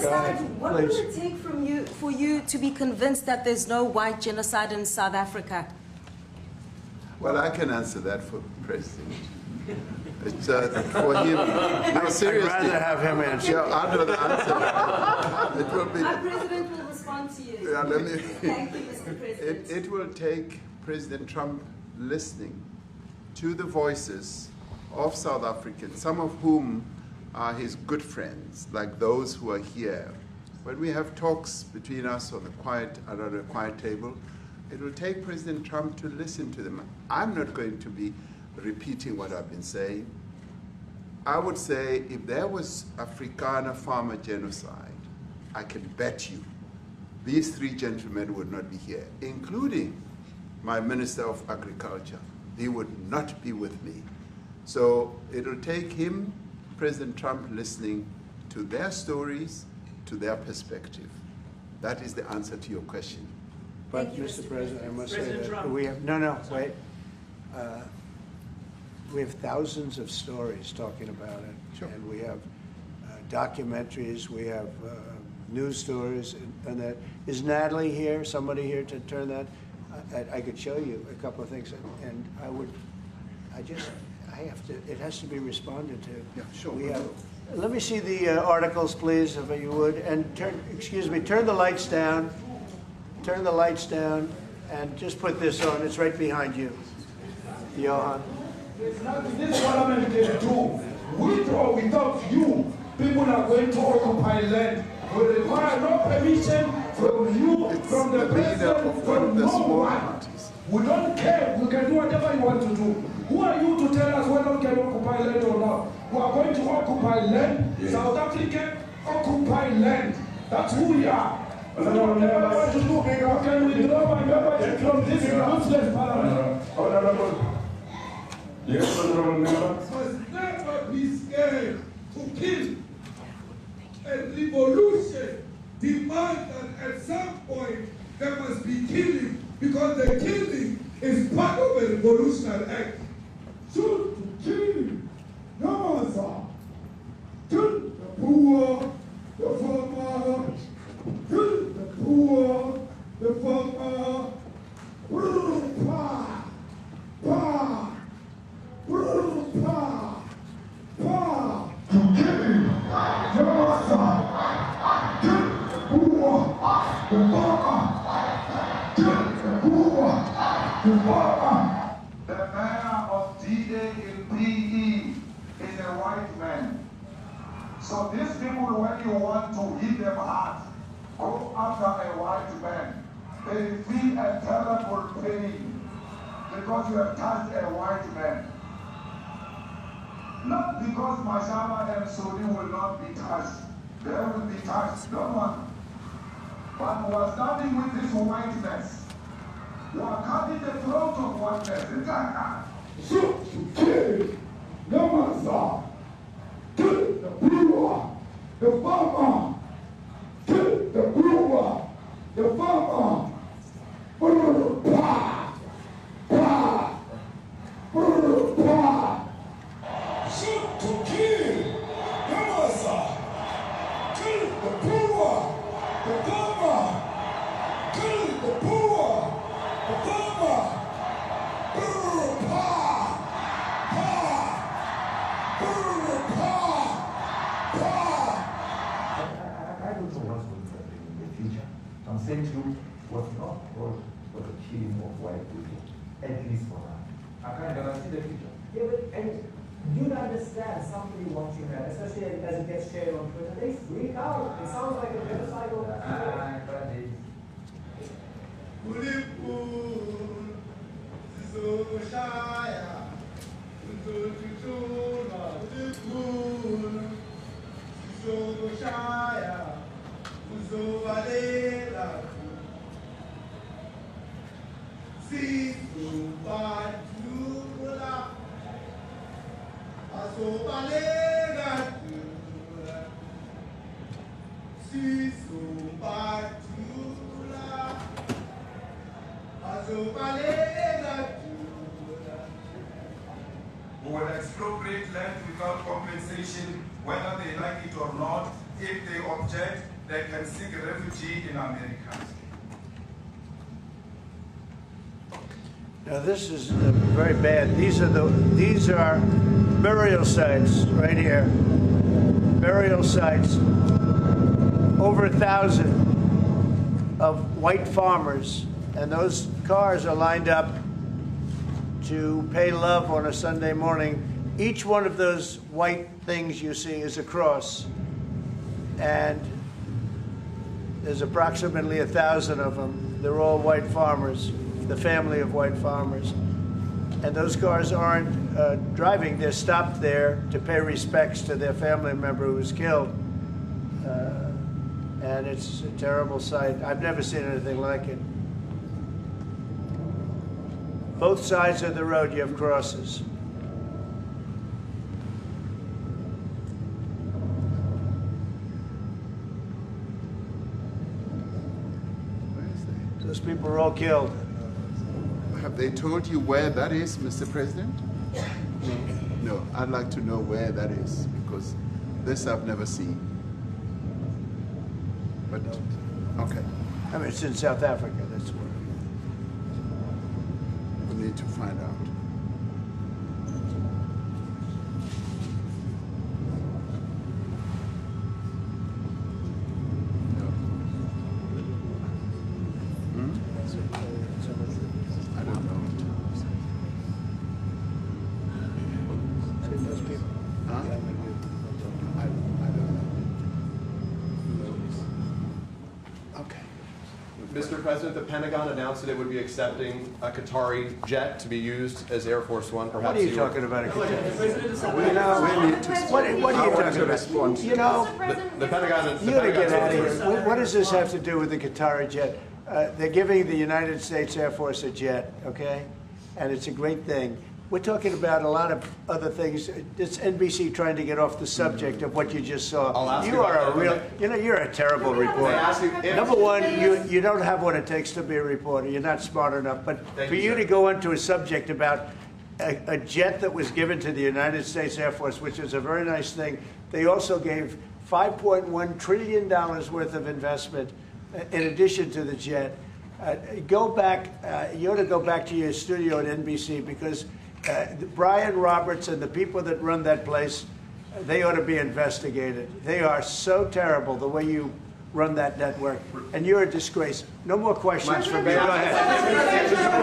genocide, what will it take for you to be convinced that there's no white genocide in South Africa? Well, I can answer that for President. It's for him. No, seriously. I'd rather have him answer. Yeah, I know the answer. It will be. My president will respond to you. Yeah, let me, Thank you, Mr. President. It will take President Trump listening to the voices of South Africans, some of whom are his good friends, like those who are here. When we have talks between us on the quiet table, it will take President Trump to listen to them. I'm not going to be repeating what I've been saying. I would say if there was Afrikaner farmer genocide, I can bet you these three gentlemen would not be here, including my Minister of Agriculture. He would not be with me. So it'll take him, President Trump, listening to their stories, to their perspective. That is the answer to your question. But, Mr. President, I must say that Trump. we have, wait. We have thousands of stories talking about it. Sure. And we have documentaries, we have news stories, and that. Is Natalie here, somebody here to turn that? I could show you a couple of things, and I have to, it has to be responded to. Yeah, sure. We have, let me see the articles, please, if you would, and turn the lights down. Turn the lights down, and just put this on. It's right behind you, Johan. There's nothing this parliament can do. With or without you, people are going to occupy land. We require no permission from you, from the president, from no one. We don't care. We can do whatever you want to do. Who are you to tell us whether we can occupy land or not? We are going to occupy land. Yes. South Africa occupy land. That's who we are. We don't ever want to do. Can we withdraw my membership from this useless parliament? Yes, honorable member. Must never be scared to kill. And revolution demands that at some point there must be killing, because the killing is part of a revolutionary act. Shoot to kill, no answer. Kill the poor, the farmer. Kill the poor, the farmer. Pa, pa. The mayor of D-Day in PE is a white man. So these people, when you want to hit them hard, go after a white man. They feel a terrible pain because you have touched a white man. Not because Mashaba and Sodi will not be touched. They will be touched, no one. But we are starting with this whiteness. We are cutting the throat of whiteness. Shoot to kill, no answer. Kill the brewer, the farmer. Kill the brewer, the farmer. Pa, pa, pa. Shoot to kill, no answer. Kill the brewer, the farmer. Kill the brewer, the farmer. Pa, pa, pa. I don't know what's going to happen in the future. I'm saying to you, what's not called for the killing of white people, at least for now. I can't guarantee the future. Yeah, but and you understand somebody watching that, especially as it gets shared on Twitter, they freak out. It sounds like a genocidal. Who will expropriate land without compensation, whether they like it or not. If they object, they can seek refuge in America. Now this is very bad. These are burial sites right here. Burial sites. Over 1,000 of white farmers, and those cars are lined up to pay love on a Sunday morning. Each one of those white things you see is a cross, and there's approximately 1,000 of them. They're all white farmers, the family of white farmers. And those cars aren't driving, they're stopped there to pay respects to their family member who was killed. And it's a terrible sight. I've never seen anything like it. Both sides of the road you have crosses. Those people are all killed. Have they told you where that is, Mr. President? No, I'd like to know where that is, because this I've never seen. But, okay. I mean, it's in South Africa, that's where. We need to find out. No. I don't know. Those people. Huh? I don't know. Okay. Mr. President, the Pentagon announced that it would be accepting a Qatari jet to be used as Air Force One. Perhaps What are you talking about? We need to. What are you talking about? Respond. You know, the Pentagon. you gotta get out of here. What does this have to do with the Qatari jet? They're giving the United States Air Force a jet, okay? And it's a great thing. We're talking about a lot of other things. It's NBC trying to get off the subject of what you just saw. I'll ask You you are about a that. real, you know, you're a terrible reporter. ask you if- Number one, you don't have what it takes to be a reporter. You're not smart enough. But Thank for you, you sir. to go into a subject about a jet that was given to the United States Air Force, which is a very nice thing, they also gave $5.1 trillion worth of investment in addition to the jet. Go back, you ought to go back to your studio at NBC, because Brian Roberts and the people that run that place, they ought to be investigated. They are so terrible the way you run that network, and you're a disgrace. No more questions from me. Go ahead.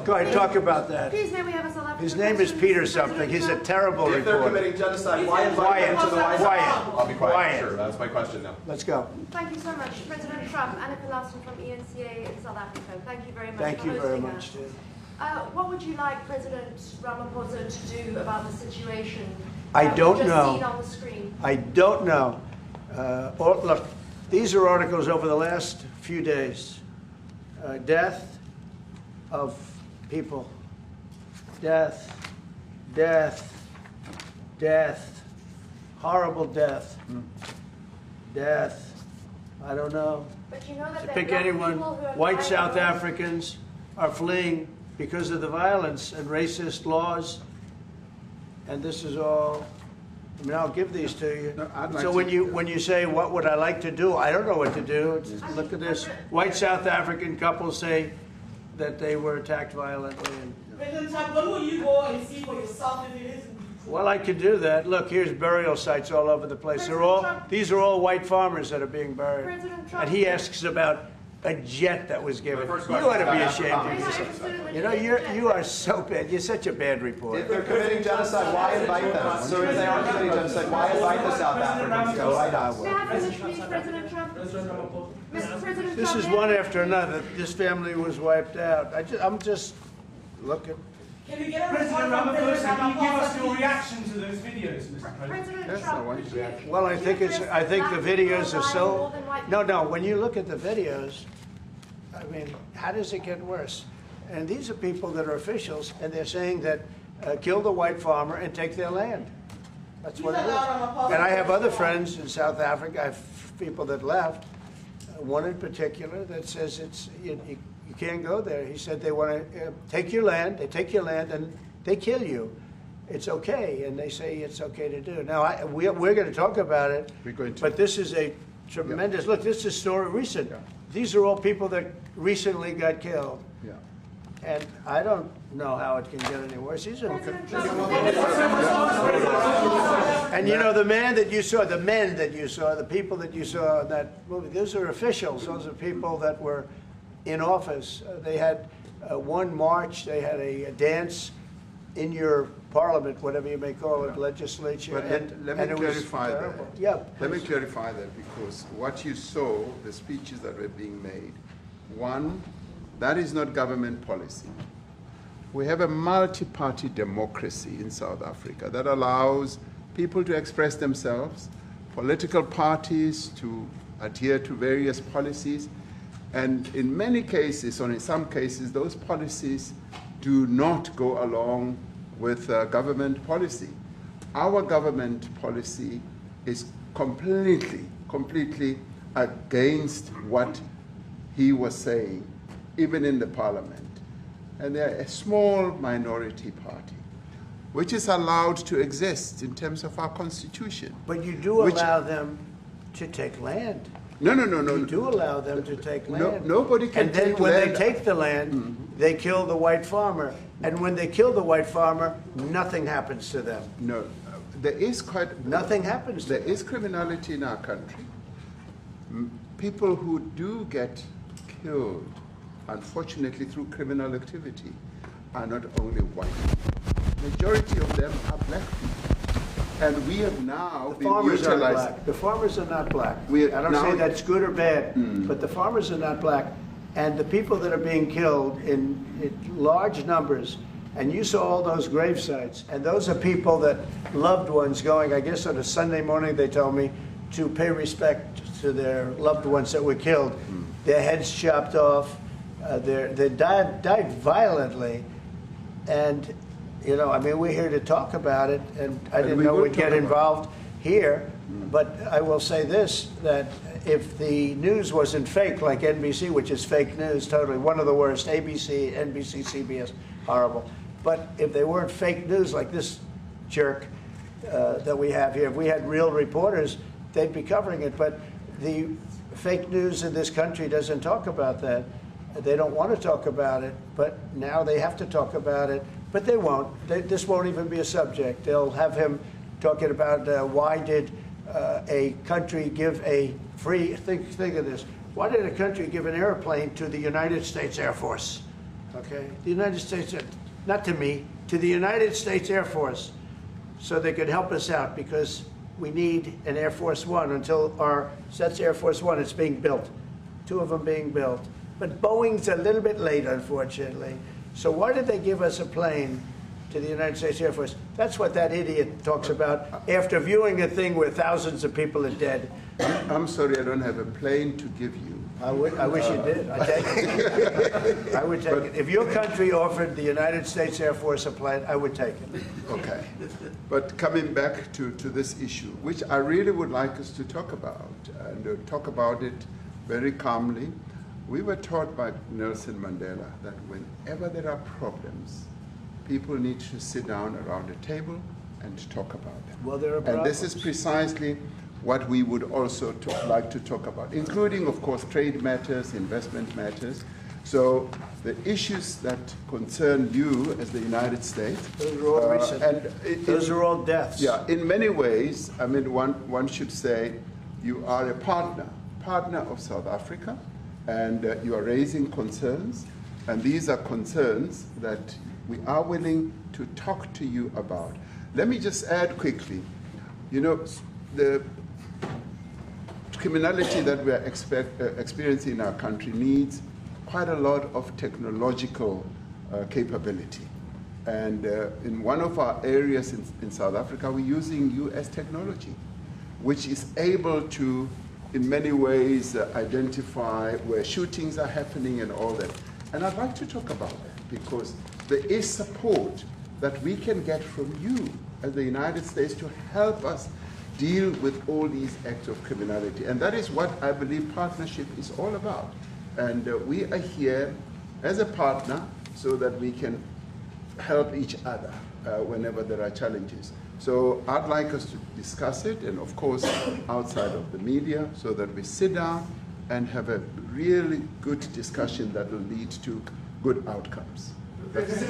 Go ahead, talk about that. Please, may we have a South African His name is president? Peter something. He's a terrible If they're reporter. committing genocide, why invite them to the White House? Quiet. I'll be quiet. Quiet. Sure, that's my question now. Let's go. Thank you so much, President Trump. Annika Larson from ENCA in South Africa. Thank you very much Thank for you very hosting much, us. Jim. What would you like President Ramaphosa to do about the situation I that don't we've just know. seen on the screen? I don't know. Look, these are articles over the last few days. Death of people. Death, death, death. Horrible death. Death. I don't know. But you know that To there pick are young anyone, people who are white dying South alone. Africans are fleeing because of the violence and racist laws. And this is all, I mean, I'll give these to you. No, I'd like So to- when you say, what would I like to do? I don't know what to do. Look at this. White South African couple say that they were attacked violently. President Trump, when will you go and see for yourself if it is? Well, I could do that. Look, here's burial sites all over the place. These are all white farmers that are being buried. President Trump- And he asks about a jet that was given. My first You question ought to be is ashamed about of We're not yourself. interested in the You know, you are so bad. You're such a bad reporter. If they're committing genocide, why invite them? So if they are committing genocide, why invite the South Africans to the White House? May I finish, please, President Trump? Mr. President This Trump, is may I one finish, after please? another. This family was wiped out. I'm just looking. Can we get a President response from Ramaphosa, President can you give us Ramaphosa, your please? reaction to those videos, Mr. President? President That's Trump, not one could you- reaction. Well, I think the videos are so. No. No, when you look at the videos, I mean, how does it get worse? And these are people that are officials, and they're saying that kill the white farmer and take their land. That's what it is. And I have other friends in South Africa. I have people that left. One in particular that says you can't go there. He said they want to take your land. They take your land and they kill you. it's okay, and they say it's okay to do. Now, we're going to talk about it, We're going to. but this is a tremendous, look, this is a story recent. These are all people that recently got killed. Yeah. And I don't know how it can get any worse. These are, and you know, the men that you saw, the people that you saw in that movie, those are officials. Those are people that were in office. They had one march, they had a dance in your parliament, whatever you may call it, legislature. But let me clarify that. Yeah. Let me clarify that, because what you saw, the speeches that were being made, one, that is not government policy. We have a multi-party democracy in South Africa that allows people to express themselves, political parties to adhere to various policies, and in many cases, or in some cases, those policies do not go along with government policy. Our government policy is completely against what he was saying, even in the parliament. And they're a small minority party, which is allowed to exist in terms of our constitution. But you do allow them to take land. No. You do allow them to take land. Nobody can take land. And then when they take the land, they kill the white farmer. And when they kill the white farmer, nothing happens to them. No, there is nothing happens to them. There is criminality in our country. People who do get killed, unfortunately, through criminal activity, are not only white people. Majority of them are black people. And we have now been utilizing. The farmers are not black. I don't now say that's good or bad, but the farmers are not black. And the people that are being killed in large numbers, and you saw all those grave sites, and those are people that loved ones going, I guess on a Sunday morning, they told me, to pay respect to their loved ones that were killed. Their heads chopped off, they died violently. And, you know, I mean, we're here to talk about it, and I didn't know we'd get involved here. But I will say this, that if the news wasn't fake, like NBC, which is fake news, totally, one of the worst, ABC, NBC, CBS, horrible. But if they weren't fake news like this jerk that we have here, if we had real reporters, they'd be covering it. But the fake news in this country doesn't talk about that. They don't want to talk about it, but now they have to talk about it. But they won't. This won't even be a subject. They'll have him talking about why did a country give a free, think of this, why did a country give an airplane to the United States Air Force? Okay, the United States, not to me, to the United States Air Force, so they could help us out, because we need an Air Force One until that's Air Force One, it's being built, 2 of them being built. But Boeing's a little bit late, unfortunately. So why did they give us a plane to the United States Air Force? That's what that idiot talks about after viewing a thing where thousands of people are dead. I'm sorry, I don't have a plane to give you. I wish you did. I'd take it. I would take it. If your country offered the United States Air Force a plane, I would take it. Okay. But coming back to this issue, which I really would like us to talk about, and talk about it very calmly. We were taught by Nelson Mandela that whenever there are problems, people need to sit down around a table and talk about them. Well, there are problems. And this is precisely what we would also like to talk about, including, of course, trade matters, investment matters. So the issues that concern you as the United States. Those are all recent. Those are all deaths. Yeah, in many ways, I mean, one should say you are a partner of South Africa, and you are raising concerns, and these are concerns that we are willing to talk to you about. Let me just add quickly, you know, the criminality that we are experiencing in our country needs quite a lot of technological capability. And in one of our areas in South Africa, we're using US technology, which is able to, in many ways, identify where shootings are happening and all that. And I'd like to talk about that, because there is support that we can get from you as the United States to help us deal with all these acts of criminality. And that is what I believe partnership is all about. And we are here as a partner so that we can help each other whenever there are challenges. So I'd like us to discuss it, and of course outside of the media, so that we sit down and have a really good discussion that will lead to good outcomes. Are there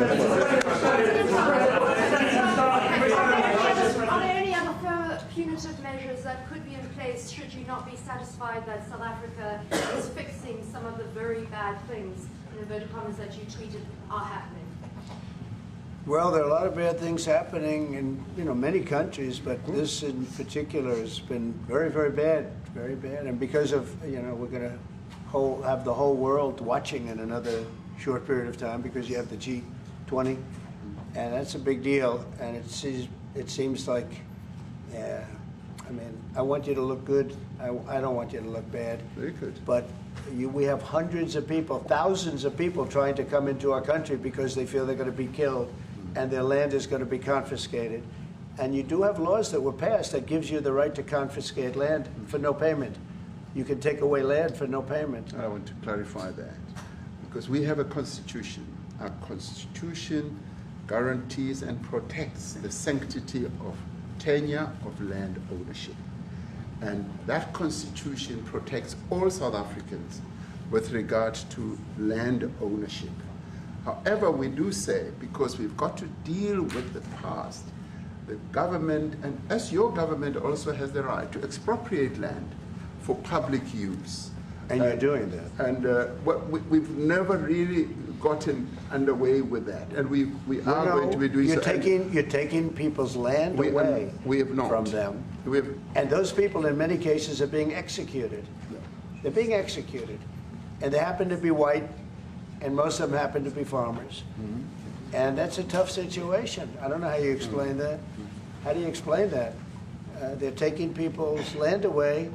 any other further punitive measures that could be in place should you not be satisfied that South Africa is fixing some of the very bad things, in inverted commas, that you tweeted are happening? Well, there are a lot of bad things happening in many countries, but this in particular has been very, very bad, and because of we're going to have the whole world watching in another short period of time because you have the G20, and that's a big deal. And it seems like, I want you to look good. I don't want you to look bad. Very good. But we have hundreds of people, thousands of people trying to come into our country because they feel they're going to be killed, and their land is going to be confiscated. And you do have laws that were passed that gives you the right to confiscate land for no payment. You can take away land for no payment. I want to clarify that, because we have a constitution. Our constitution guarantees and protects the sanctity of tenure of land ownership. And that constitution protects all South Africans with regard to land ownership. However, we do say, because we've got to deal with the past, the government, and as your government also has the right to expropriate land for public use. And you're doing that. And we've never really gotten underway with that. And we are going to be doing so. You're taking people's land away we have not. from them. And those people, in many cases, are being executed. Yeah. They're being executed. And they happen to be white, and most of them happen to be farmers. Mm-hmm. And that's a tough situation. I don't know how you explain that. How do you explain that? They're taking people's land away,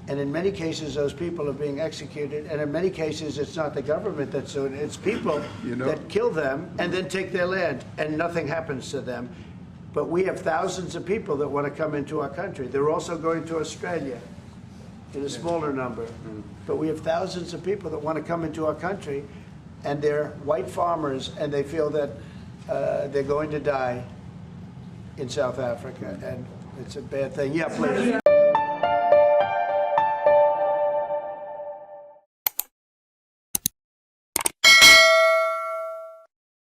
and in many cases, those people are being executed. And in many cases, it's not the government that's doing it. It's people that kill them and then take their land, and nothing happens to them. But we have thousands of people that want to come into our country. They're also going to Australia in a smaller number. But we have thousands of people that want to come into our country, and they're white farmers, and they feel that they're going to die in South Africa. And it's a bad thing. Yeah, please.